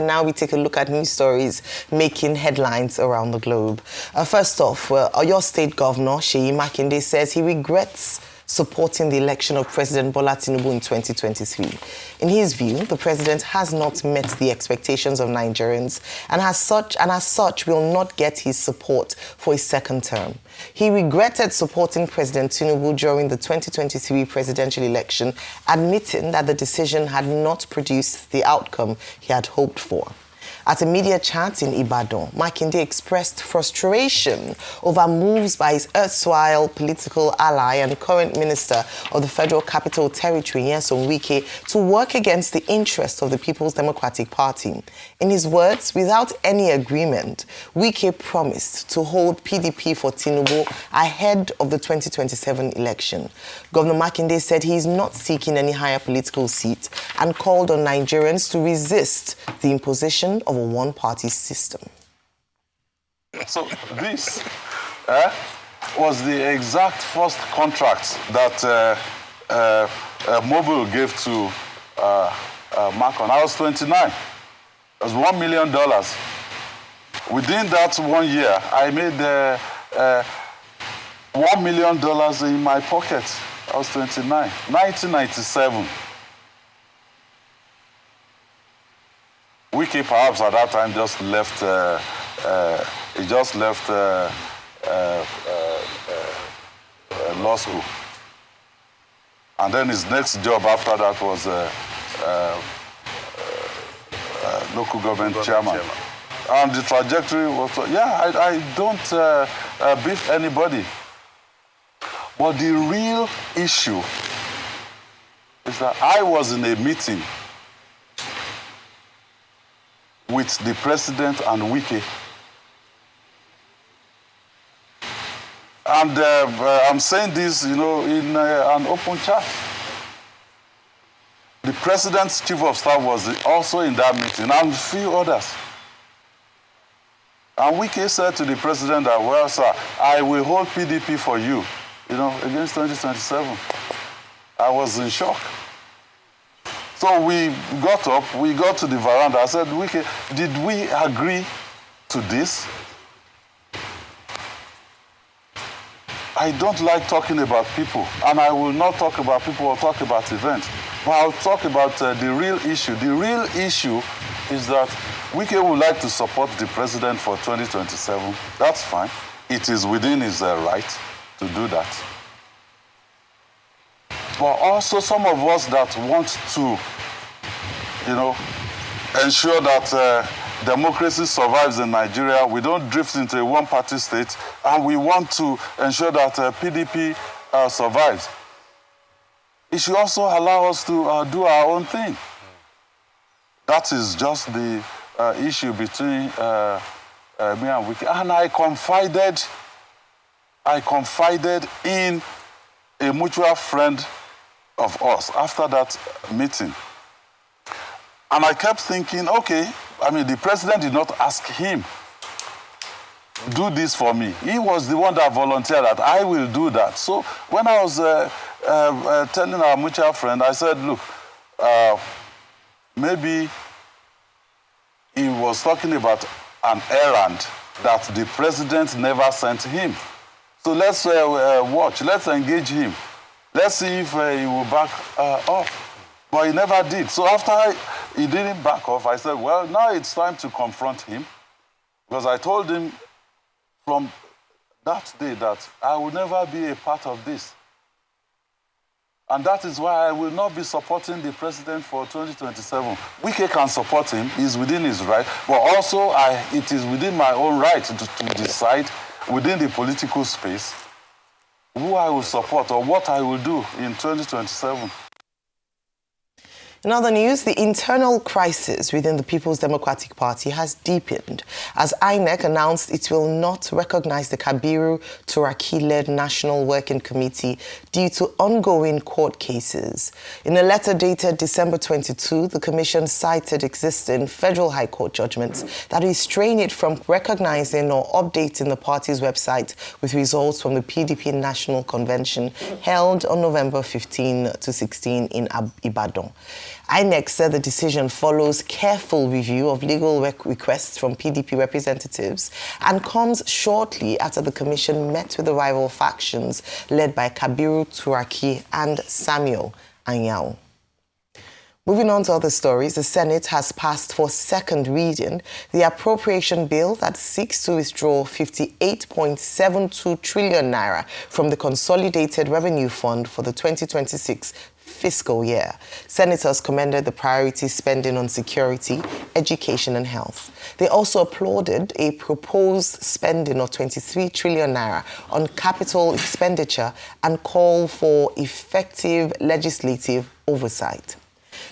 and now we take a look at news stories making headlines around the globe. First off, Oyo State Governor Seyi Makinde says he regrets supporting the election of President Bola Tinubu in 2023. In his view, the president has not met the expectations of Nigerians and as such will not get his support for a second term. He regretted supporting President Tinubu during the 2023 presidential election, admitting that the decision had not produced the outcome he had hoped for. At a media chat in Ibadan, Makinde expressed frustration over moves by his erstwhile political ally and current minister of the Federal Capital Territory, Wike, to work against the interests of the People's Democratic Party. In his words, without any agreement, Wike promised to hold PDP for Tinubu ahead of the 2027 election. Governor Makinde said he is not seeking any higher political seat and called on Nigerians to resist the imposition of a one-party system. So this was the exact first contract that Mobile gave to Macon. I was 29. It was $1 million. Within that 1 year, I made $1 million in my pocket. I was 29. 1997. Wike perhaps at that time just left. He just left law school, and then his next job after that was local government chairman. And the trajectory was, I don't beef anybody, but the real issue is that I was in a meeting with the president and Wike. And I'm saying this, in an open chat. The president's chief of staff was also in that meeting, and a few others. And Wike said to the president that, well, sir, I will hold PDP for you, against 2027. I was in shock. So we got up, we got to the veranda. I said, Wike, did we agree to this? I don't like talking about people, and I will not talk about people or talk about events, but I'll talk about the real issue. The real issue is that Wike would like to support the president for 2027. That's fine. It is within his right to do that. But also some of us that want to, ensure that democracy survives in Nigeria. We don't drift into a one-party state, and we want to ensure that PDP survives. It should also allow us to do our own thing. That is just the issue between me and Wike. And I confided in a mutual friend of us after that meeting. And I kept thinking, okay, the president did not ask him, do this for me. He was the one that volunteered that I will do that. So when I was telling our mutual friend, I said, look, maybe he was talking about an errand that the president never sent him. So let's watch, let's engage him. Let's see if he will back off. But he never did. So after he didn't back off, I said, well, now it's time to confront him. Because I told him from that day that I will never be a part of this. And that is why I will not be supporting the president for 2027. Wike can support him, he's within his right, but also it is within my own right to decide within the political space who I will support or what I will do in 2027. In other news, the internal crisis within the People's Democratic Party has deepened as INEC announced it will not recognize the Kabiru Turaki-led National Working Committee due to ongoing court cases. In a letter dated December 22, the Commission cited existing Federal High Court judgments that restrain it from recognizing or updating the party's website with results from the PDP National Convention held on November 15 to 16 in Ibadan. INEC said the decision follows careful review of legal requests from PDP representatives and comes shortly after the commission met with the rival factions led by Kabiru Turaki and Samuel Anyao. Moving on to other stories, the Senate has passed for second reading the appropriation bill that seeks to withdraw 58.72 trillion naira from the Consolidated Revenue Fund for the 2026 fiscal year. Senators commended the priority spending on security, education and health. They also applauded a proposed spending of 23 trillion naira on capital expenditure and called for effective legislative oversight.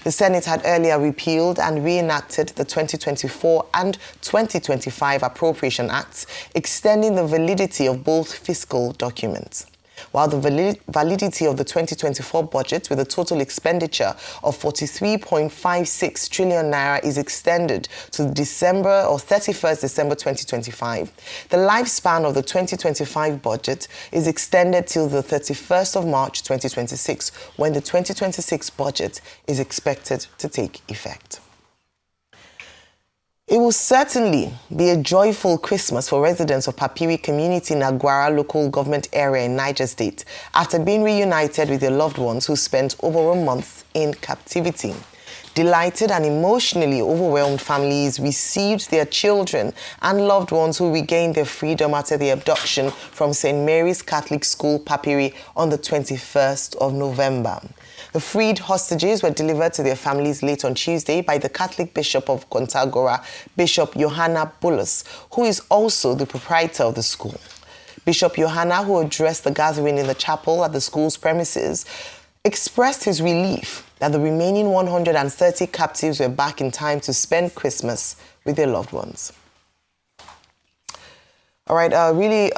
The Senate had earlier repealed and reenacted the 2024 and 2025 Appropriation Acts, extending the validity of both fiscal documents. While the validity of the 2024 budget with a total expenditure of 43.56 trillion naira is extended to December or 31st December 2025, the lifespan of the 2025 budget is extended till the 31st of March 2026, when the 2026 budget is expected to take effect. It will certainly be a joyful Christmas for residents of Papiri community in Agwara local government area in Niger State after being reunited with their loved ones who spent over a month in captivity. Delighted and emotionally overwhelmed families received their children and loved ones who regained their freedom after the abduction from St. Mary's Catholic School, Papiri, on the 21st of November. The freed hostages were delivered to their families late on Tuesday by the Catholic Bishop of Kontagora, Bishop Johanna Bullis, who is also the proprietor of the school. Bishop Johanna, who addressed the gathering in the chapel at the school's premises, expressed his relief that the remaining 130 captives were back in time to spend Christmas with their loved ones. All right, really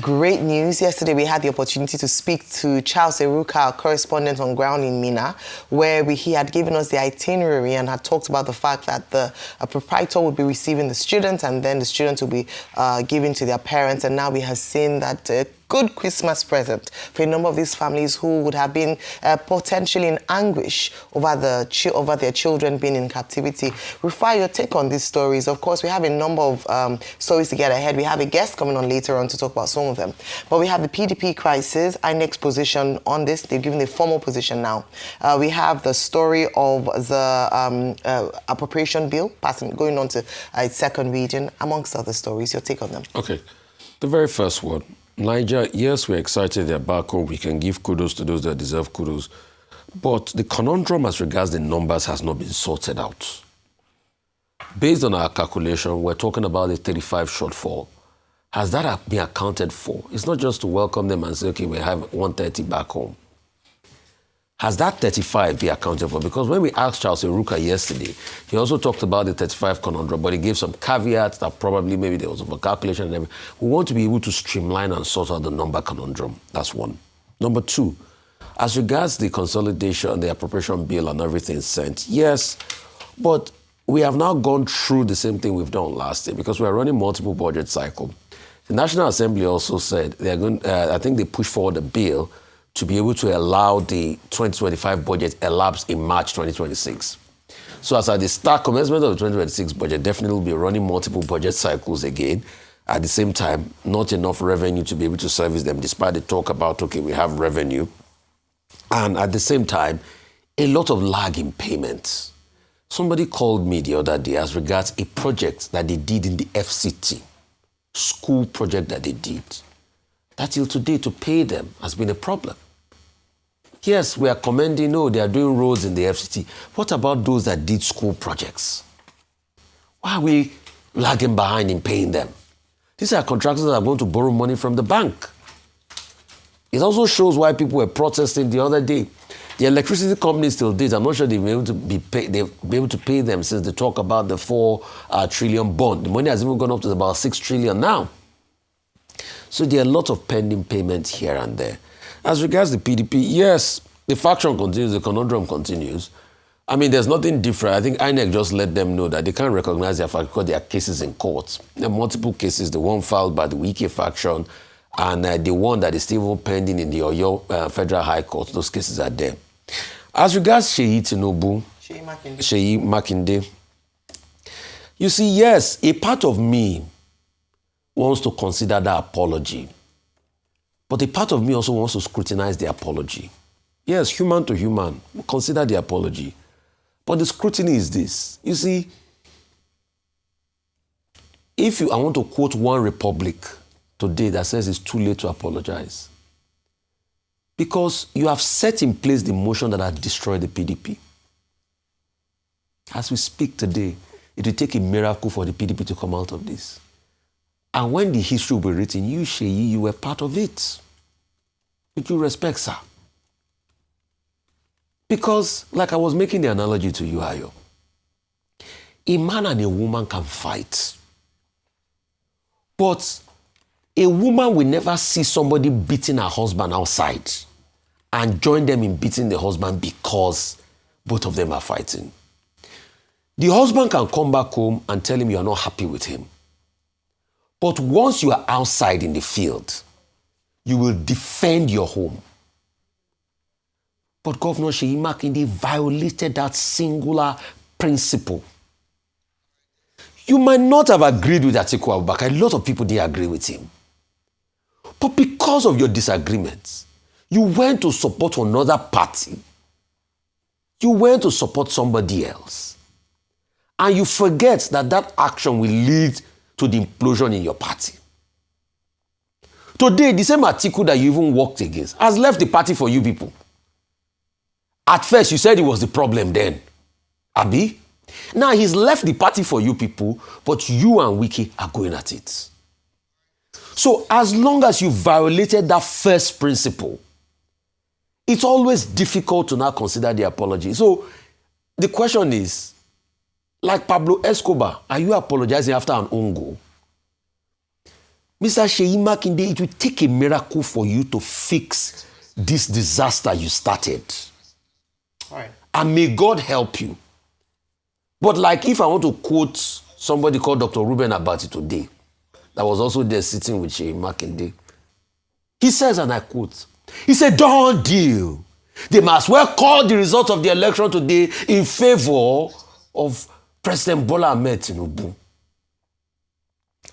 great news. Yesterday, we had the opportunity to speak to Charles Eruka, our correspondent on ground in Mina, where he had given us the itinerary and had talked about the fact that the proprietor would be receiving the students and then the students will be given to their parents. And now we have seen that good Christmas present for a number of these families who would have been potentially in anguish over their children being in captivity. Rufai, your take on these stories. Of course, we have a number of stories to get ahead. We have a guest coming on later on to talk about some of them. But we have the PDP crisis, INEC's position on this. They've given a formal position now. We have the story of the appropriation bill going on to its second reading, amongst other stories. Your take on them. Okay. The very first one. Niger, yes, we're excited they're back home. We can give kudos to those that deserve kudos. But the conundrum as regards the numbers has not been sorted out. Based on our calculation, we're talking about the 35 shortfall. Has that been accounted for? It's not just to welcome them and say, okay, we have 130 back home. Has that 35 been accounted for? Because when we asked Charles Eruka yesterday, he also talked about the 35 conundrum, but he gave some caveats that probably maybe there was a calculation and everything. We want to be able to streamline and sort out the number conundrum. That's one. Number two, as regards the consolidation, the appropriation bill and everything sent, yes, but we have now gone through the same thing we've done last year because we're running multiple budget cycle. The National Assembly also said they're going. I think they pushed forward a bill to be able to allow the 2025 budget elapse in March 2026. So as at the start commencement of the 2026 budget, definitely will be running multiple budget cycles again. At the same time, not enough revenue to be able to service them, despite the talk about, okay, we have revenue. And at the same time, a lot of lag in payments. Somebody called me the other day as regards a project that they did in the FCT, school project that they did. That till today to pay them has been a problem. Yes, we are commending, they are doing roads in the FCT. What about those that did school projects? Why are we lagging behind in paying them? These are contractors that are going to borrow money from the bank. It also shows why people were protesting the other day. The electricity companies still did. I'm not sure they'll be able to pay them since they talk about the 4 trillion bond. The money has even gone up to about 6 trillion now. So there are a lot of pending payments here and there. As regards the PDP, yes, the faction continues, the conundrum continues. I mean, there's nothing different. I think INEC just let them know that they can't recognize their faction because there are cases in court. There are multiple cases, the one filed by the Wike faction and the one that is still pending in the Oyo Federal High Court. Those cases are there. As regards Seyi Tinubu, Seyi Makinde. You see, yes, a part of me wants to consider that apology. But a part of me also wants to scrutinize the apology. Yes, human to human, consider the apology. But the scrutiny is this. You see, I want to quote one republic today that says it's too late to apologize. Because you have set in place the motion that has destroyed the PDP. As we speak today, it will take a miracle for the PDP to come out of this. And when the history will be written, you, Seyi, you were part of it. With due respect, sir. Because, like I was making the analogy to you, Ayo, a man and a woman can fight. But a woman will never see somebody beating her husband outside and join them in beating the husband because both of them are fighting. The husband can come back home and tell him you are not happy with him. But once you are outside in the field, you will defend your home. But Governor Seyi Makinde violated that singular principle. You might not have agreed with Atiku Abubakar. A lot of people didn't agree with him. But because of your disagreements, you went to support another party. You went to support somebody else. And you forget that that action will lead to the implosion in your party. Today, the same Atiku that you even worked against has left the party for you people. At first, you said it was the problem then. Abi? Now he's left the party for you people, but you and Wike are going at it. So as long as you violated that first principle, it's always difficult to now consider the apology. So the question is, like Pablo Escobar, are you apologizing after an own goal? Mr. Seyi Makinde, it will take a miracle for you to fix this disaster you started. All right. And may God help you. But like if I want to quote somebody called Dr. Ruben Abati today, that was also there sitting with Seyi Makinde, he says, and I quote, he said, "Don't deal. They must well call the result of the election today in favor of President Bola Ahmed Tinubu."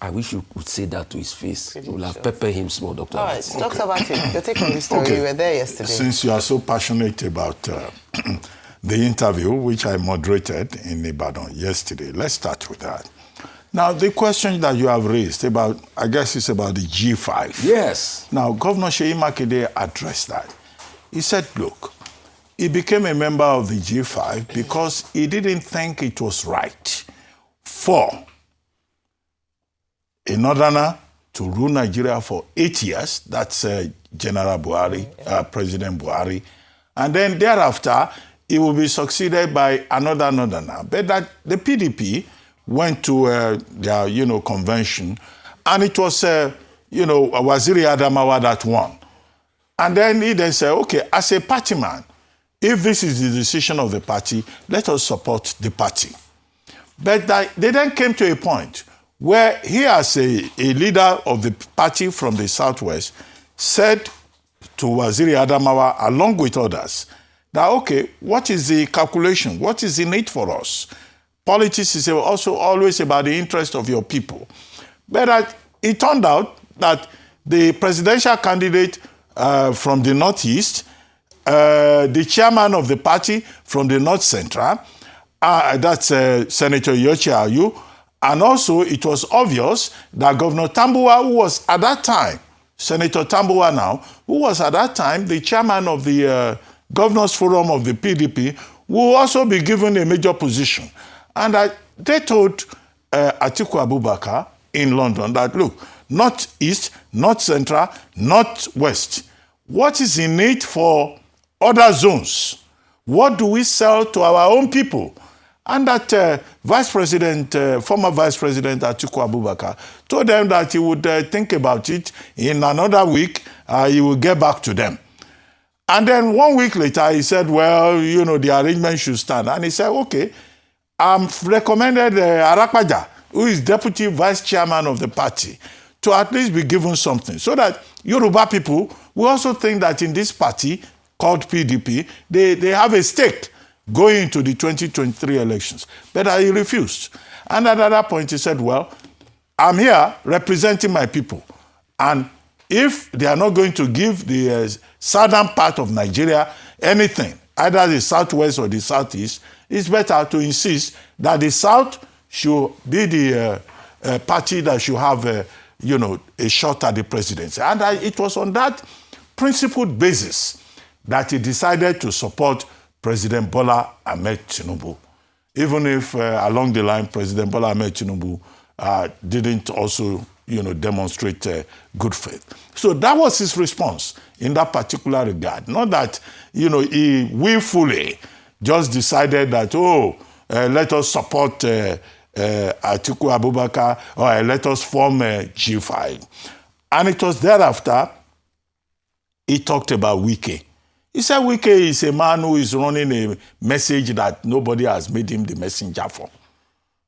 I wish you could say that to his face. You will have peppered him small, Dr. All right, Dr. Abati, your take on this story. You were there yesterday. Since you are so passionate about the interview, which I moderated in Ibadan yesterday, let's start with that. Now, the question that you have raised about, I guess it's about the G5. Yes. Now, Governor Seyi Makinde addressed that. He said, look, he became a member of the G5 because he didn't think it was right for a northerner to rule Nigeria for 8 years. That's General Buhari, President Buhari. And then thereafter, he will be succeeded by another northerner. But that the PDP went to their, convention, and it was, Waziri Adamawa that won. And then he then said, okay, as a party man, if this is the decision of the party, let us support the party. But they then came to a point where he, as a leader of the party from the Southwest, said to Waziri Adamawa, along with others, that, okay, what is the calculation? What is the need for us? Politics is also always about the interest of your people. But it turned out that the presidential candidate from the Northeast, the chairman of the party from the North Central, that's Senator Yochi Ayu, and also it was obvious that Governor Tambuwa, who was at that time, Senator Tambuwa now, who was at that time the chairman of the Governors Forum of the PDP, will also be given a major position. And they told Atiku Abubakar in London that, look, North East, North Central, North West, what is in it for other zones? What do we sell to our own people? And that former Vice President Atiku Abubakar told them that he would think about it. In another week, he will get back to them. And then 1 week later, he said, well, the arrangement should stand. And he said, okay, I've recommended Arakpaja, who is deputy vice chairman of the party, to at least be given something, so that Yoruba people will also think that in this party called PDP, they have a stake going into the 2023 elections. But he refused. And at that point, he said, well, I'm here representing my people. And if they are not going to give the southern part of Nigeria anything, either the southwest or the southeast, it's better to insist that the south should be the party that should have, a shot at the presidency. And it was on that principled basis that he decided to support President Bola Ahmed Tinubu, even if along the line President Bola Ahmed Tinubu didn't also, demonstrate good faith. So that was his response in that particular regard. Not that, he willfully just decided that, let us support Atiku Abubakar, or let us form G5. And it was thereafter he talked about Wike. He said Wike is a man who is running a message that nobody has made him the messenger for.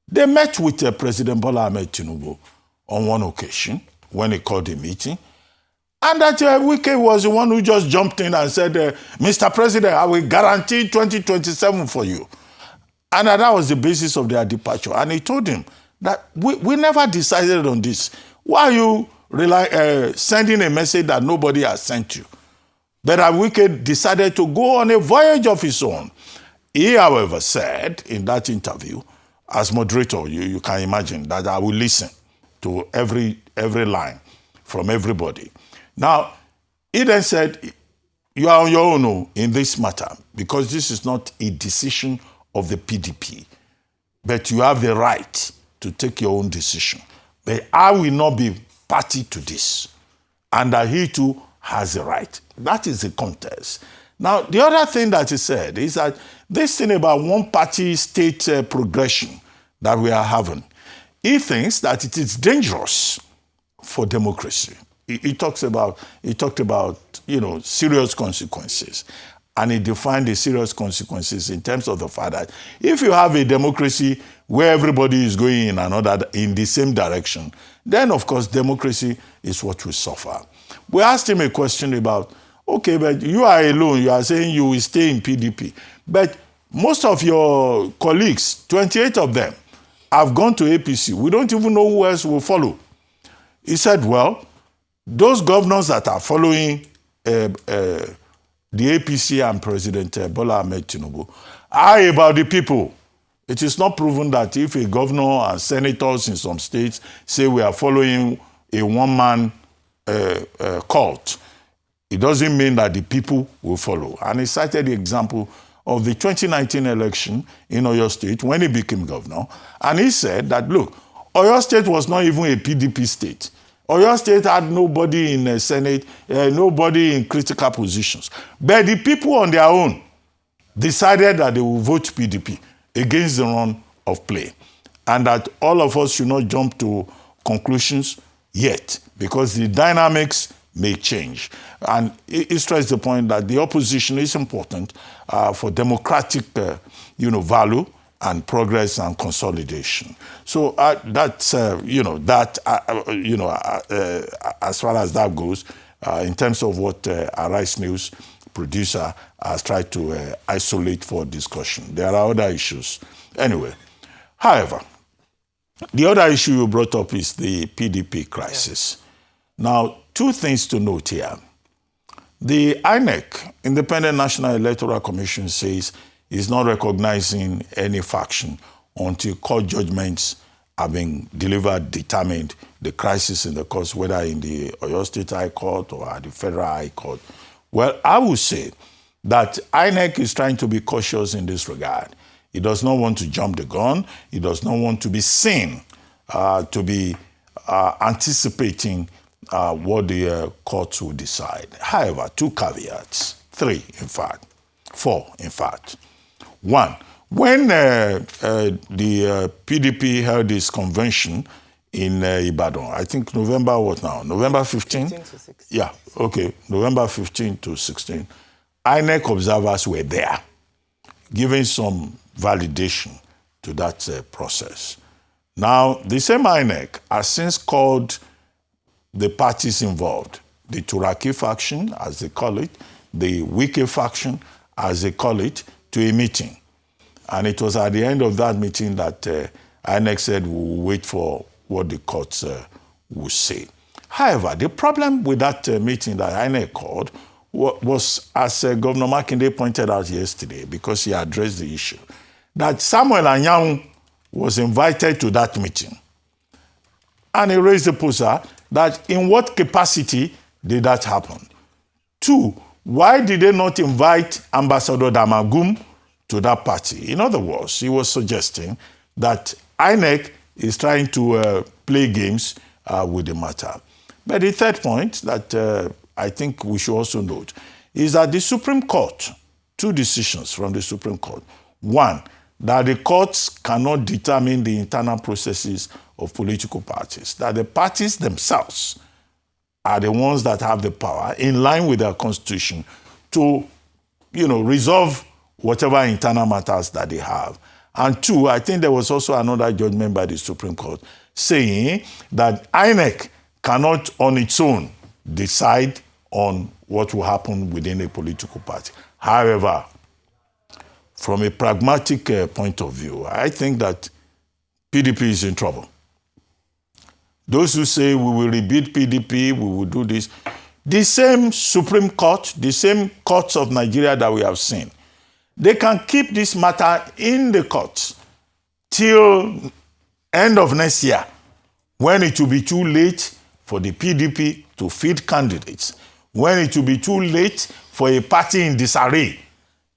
They met with President Bola Ahmed Tinubu on one occasion when he called a meeting. And that Wike was the one who just jumped in and said, Mr. President, I will guarantee 2027 for you. And that was the basis of their departure. And he told him that we never decided on this. Why are you sending a message that nobody has sent you? But Wike decided to go on a voyage of his own. He, however, said in that interview, as moderator, you can imagine that I will listen to every line from everybody. Now, he then said, you are on your own in this matter, because this is not a decision of the PDP, but you have the right to take your own decision. But I will not be party to this, and that he too has a right. That is the contest. Now, the other thing that he said is that this thing about one-party state progression that we are having, he thinks that it is dangerous for democracy. He talked about, serious consequences. And he defined the serious consequences in terms of the fact that if you have a democracy where everybody is going in the same direction, then of course democracy is what will suffer. We asked him a question about, okay, but you are alone, you are saying you will stay in PDP. But most of your colleagues, 28 of them, have gone to APC. We don't even know who else will follow. He said, well, those governors that are following the APC and President Bola Ahmed Tinubu are about the people. It is not proven that if a governor and senators in some states say we are following a one-man cult, it doesn't mean that the people will follow. And he cited the example of the 2019 election in Oyo State when he became governor. And he said that, look, Oyo State was not even a PDP state. Oyo State had nobody in the Senate, nobody in critical positions. But the people on their own decided that they will vote PDP against the run of play. And that all of us should not jump to conclusions yet, because the dynamics may change. And he stressed the point that the opposition is important for democratic value and progress and consolidation. So that's, as far as that goes, in terms of what Arise News producer has tried to isolate for discussion. There are other issues. Anyway, however, the other issue you brought up is the PDP crisis. Yeah. Now, two things to note here. The INEC, Independent National Electoral Commission, says is not recognizing any faction until court judgments have been delivered, determined the crisis in the courts, whether in the Oyo State High Court or at the Federal High Court. Well, I would say that INEC is trying to be cautious in this regard. It does not want to jump the gun. It does not want to be seen to be anticipating what the courts will decide. However, two caveats, four, in fact. One, when the PDP held its convention in Ibadan, I think November 15? 15 to 16. Yeah, okay, November 15 to 16. INEC observers were there, giving some validation to that process. Now, the same INEC has since called the parties involved, the Turaki faction, as they call it, the Wike faction, as they call it, to a meeting. And it was at the end of that meeting that INEC said we'll wait for what the courts will say. However, the problem with that meeting that INEC called was, as Governor Makinde pointed out yesterday, because he addressed the issue, that Samuel Anyanwu was invited to that meeting. And he raised the poster that in what capacity did that happen? 2, why did they not invite Ambassador Damagum to that party? In other words, he was suggesting that INEC is trying to play games with the matter. But the third point that I think we should also note is that the Supreme Court, 2 decisions from the Supreme Court. 1, that the courts cannot determine the internal processes of political parties, that the parties themselves are the ones that have the power, in line with their constitution, to, resolve whatever internal matters that they have. And 2, I think there was also another judgment by the Supreme Court saying that INEC cannot on its own decide on what will happen within a political party. However, from a pragmatic point of view, I think that PDP is in trouble. Those who say we will rebuild PDP, we will do this, the same Supreme Court, the same courts of Nigeria that we have seen, they can keep this matter in the courts till end of next year, when it will be too late for the PDP to field candidates, when it will be too late for a party in disarray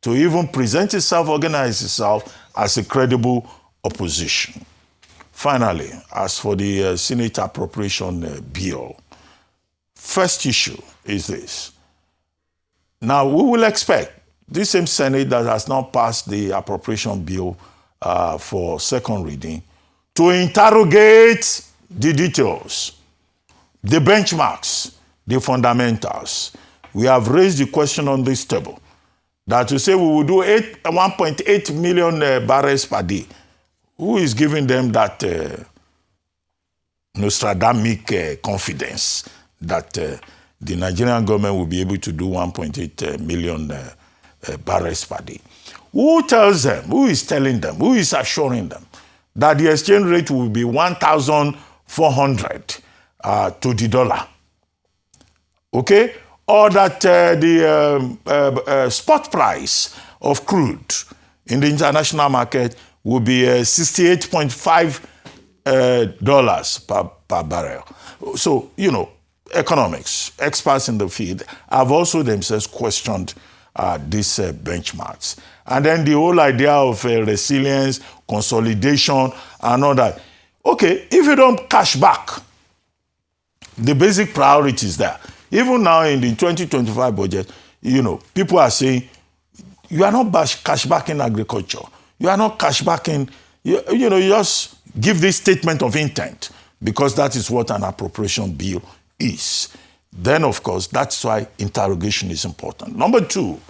to even present itself, organize itself as a credible opposition. Finally, as for the Senate Appropriation Bill, first issue is this. Now, we will expect this same Senate that has now passed the Appropriation Bill for second reading to interrogate the details, the benchmarks, the fundamentals. We have raised the question on this table that to say we will do 1.8 million barrels per day. Who is giving them that Nostradamus confidence that the Nigerian government will be able to do 1.8 million barrels per day? Who tells them, who is telling them, who is assuring them that the exchange rate will be 1,400 to the dollar? Okay? Or that the spot price of crude in the international market will be $68.5 per barrel. So, economics, experts in the field have also themselves questioned these benchmarks. And then the whole idea of resilience, consolidation, and all that. Okay, if you don't cash back the basic priorities there, even now in the 2025 budget, people are saying, you are not cash backing agriculture. You are not cash backing, you just give this statement of intent because that is what an appropriation bill is. Then, of course, that's why interrogation is important. Number 2,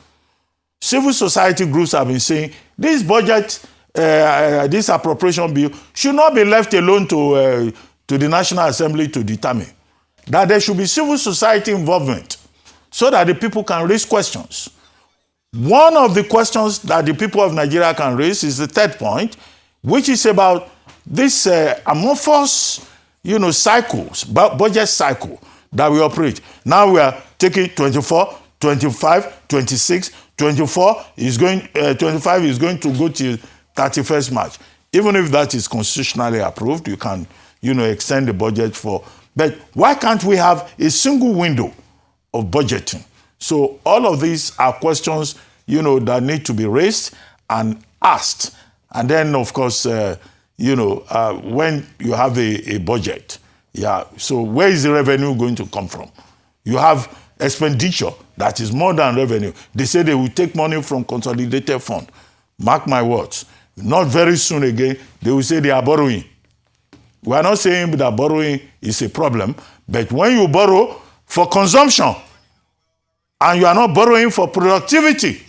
civil society groups have been saying this budget, this appropriation bill should not be left alone to the National Assembly to determine. That there should be civil society involvement so that the people can raise questions. One of the questions that the people of Nigeria can raise is the third point, which is about this amorphous, cycles, budget cycle that we operate. Now we are taking 24, 25, 26, 25 is going to go to 31st March. Even if that is constitutionally approved, you can, extend the budget for. But why can't we have a single window of budgeting? So all of these are questions, that need to be raised and asked. And then, of course, when you have a budget, so where is the revenue going to come from? You have expenditure that is more than revenue. They say they will take money from consolidated fund. Mark my words. Not very soon again, they will say they are borrowing. We are not saying that borrowing is a problem, but when you borrow for consumption and you are not borrowing for productivity,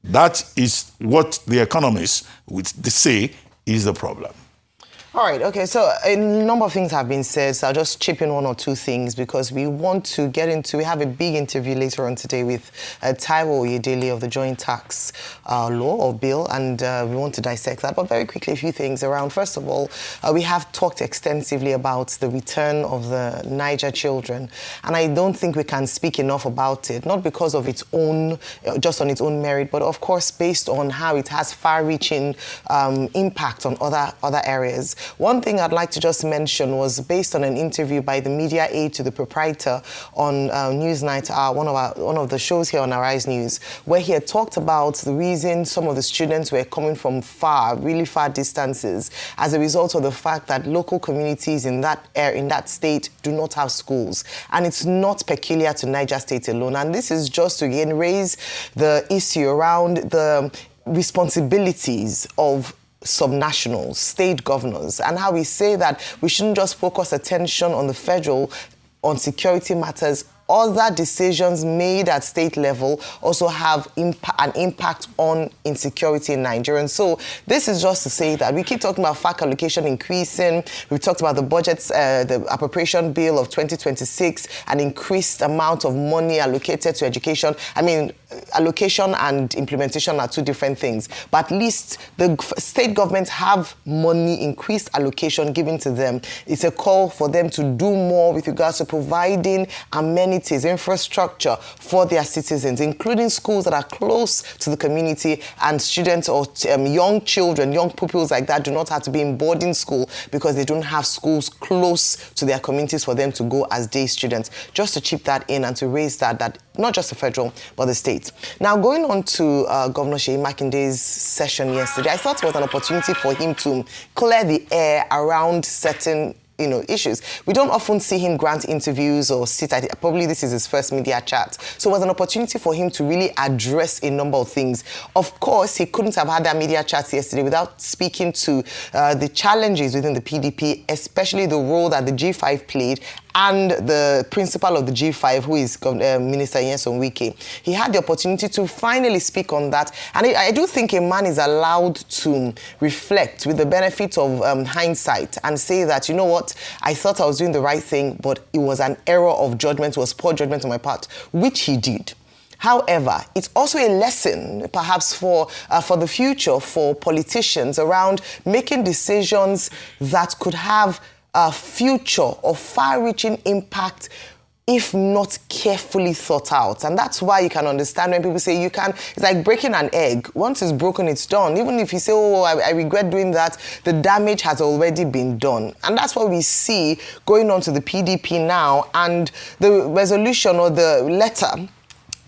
that is what the economists would say is the problem. All right, okay, so a number of things have been said, so I'll just chip in one or two things because we want to get into, we have a big interview later on today with Taiwo Oyedele of the Joint Tax Law or Bill, and we want to dissect that. But very quickly, a few things around. First of all, we have talked extensively about the return of the Niger children, and I don't think we can speak enough about it, not because of its own, just on its own merit, but of course based on how it has far-reaching impact on other areas. One thing I'd like to just mention was based on an interview by the media aide to the proprietor on Newsnight, one of the shows here on Arise News, where he had talked about the reason some of the students were coming from really far distances as a result of the fact that local communities in that state do not have schools. And it's not peculiar to Niger State alone. And this is just to again raise the issue around the responsibilities of subnationals, state governors, and how we say that we shouldn't just focus attention on the federal, on security matters. Other decisions made at state level also have an impact on insecurity in Nigeria. And so this is just to say that we keep talking about FAC allocation increasing. We've talked about the budgets, the appropriation bill of 2026, an increased amount of money allocated to education. I mean, allocation and implementation are two different things. But at least the state governments have money, increased allocation given to them. It's a call for them to do more with regards to providing amenities, infrastructure for their citizens, including schools that are close to the community, and students or young children, young pupils like that do not have to be in boarding school because they don't have schools close to their communities for them to go as day students. Just to chip that in and to raise that not just the federal, but the state. Now, going on to Governor Seyi Makinde's session yesterday, I thought it was an opportunity for him to clear the air around certain issues. We don't often see him grant interviews or sit at it. Probably this is his first media chat. So it was an opportunity for him to really address a number of things. Of course, he couldn't have had that media chat yesterday without speaking to the challenges within the PDP, especially the role that the G5 played and the principal of the G5, who is Minister Wike. He had the opportunity to finally speak on that. And I do think a man is allowed to reflect with the benefit of hindsight and say that, you know what, I thought I was doing the right thing, but it was an error of judgment, it was poor judgment on my part, which he did. However, it's also a lesson, perhaps, for the future for politicians around making decisions that could have a future or far-reaching impact if not carefully thought out. And that's why you can understand when people say it's like breaking an egg. Once it's broken, it's done. Even if you say, oh, I regret doing that, the damage has already been done. And that's what we see going on to the PDP now, and the resolution or the letter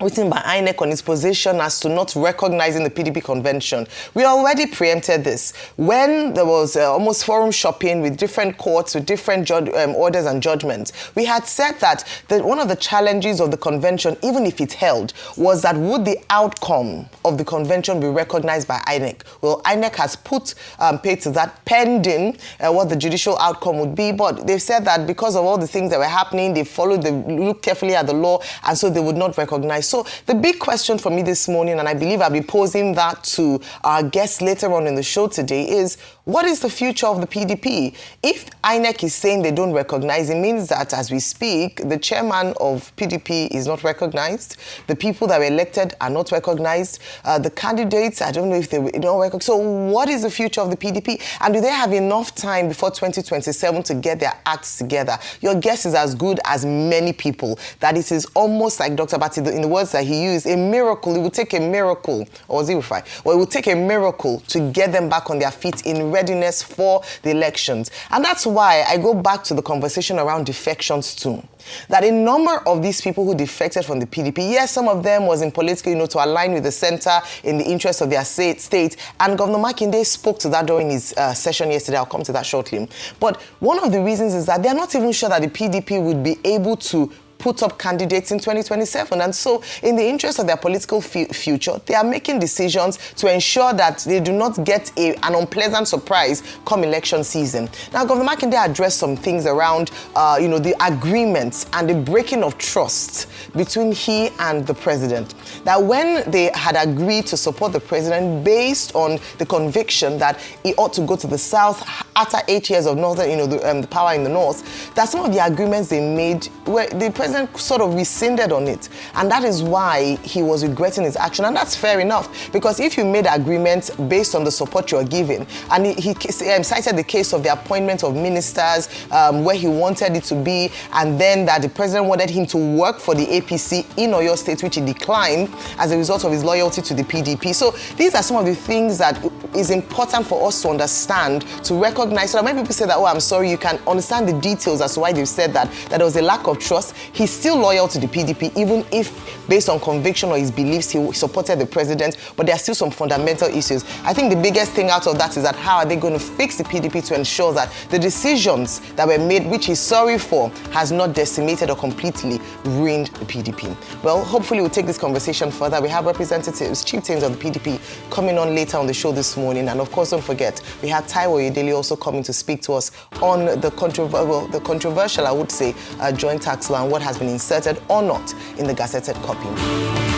written by INEC on its position as to not recognizing the PDP convention. We already preempted this. When there was almost forum shopping with different courts, with different orders and judgments, we had said that one of the challenges of the convention, even if it held, was that would the outcome of the convention be recognized by INEC? Well, INEC has put paid to that pending what the judicial outcome would be, but they've said that because of all the things that were happening, they looked carefully at the law, and so they would not recognize. So the big question for me this morning, and I believe I'll be posing that to our guests later on in the show today, is what is the future of the PDP? If INEC is saying they don't recognize, it means that as we speak, the chairman of PDP is not recognized. The people that were elected are not recognized. The candidates, I don't know if they don't recognize. So what is the future of the PDP? And do they have enough time before 2027 to get their acts together? Your guess is as good as many people that it is almost like Dr. Bati, in the words that he used, a miracle. It would take a miracle, or was it right? Well, it would take a miracle to get them back on their feet in readiness for the elections. And that's why I go back to the conversation around defections too. That a number of these people who defected from the PDP, yes, some of them was in political, to align with the center in the interest of their state. And Governor Makinde spoke to that during his session yesterday. I'll come to that shortly. But one of the reasons is that they're not even sure that the PDP would be able to put up candidates in 2027. And so in the interest of their political future, they are making decisions to ensure that they do not get an unpleasant surprise come election season. Now, Governor Makinde addressed some things around, the agreements and the breaking of trust between he and the president. That when they had agreed to support the president based on the conviction that he ought to go to the south after 8 years of northern, the power in the north, that some of the agreements they made, where the president sort of rescinded on it. And that is why he was regretting his action. And that's fair enough, because if you made agreements based on the support you're giving, and he cited the case of the appointment of ministers where he wanted it to be, and then that the president wanted him to work for the APC in Oyo State, which he declined as a result of his loyalty to the PDP. So these are some of the things that is important for us to understand, to recognize, so that when people say that, oh, I'm sorry, you can understand the details as to why they've said that there was a lack of trust. He's still loyal to the PDP, even if based on conviction or his beliefs he supported the president, but there are still some fundamental issues. I think the biggest thing out of that is that how are they going to fix the PDP to ensure that the decisions that were made, which he's sorry for, has not decimated or completely ruined the PDP. Well, hopefully we'll take this conversation further. We have representatives, chieftains of the PDP coming on later on the show this morning. And of course, don't forget, we have Taiwo Yedele also coming to speak to us on the controversial, I would say, joint tax law and what has been inserted or not in the gazetted copy.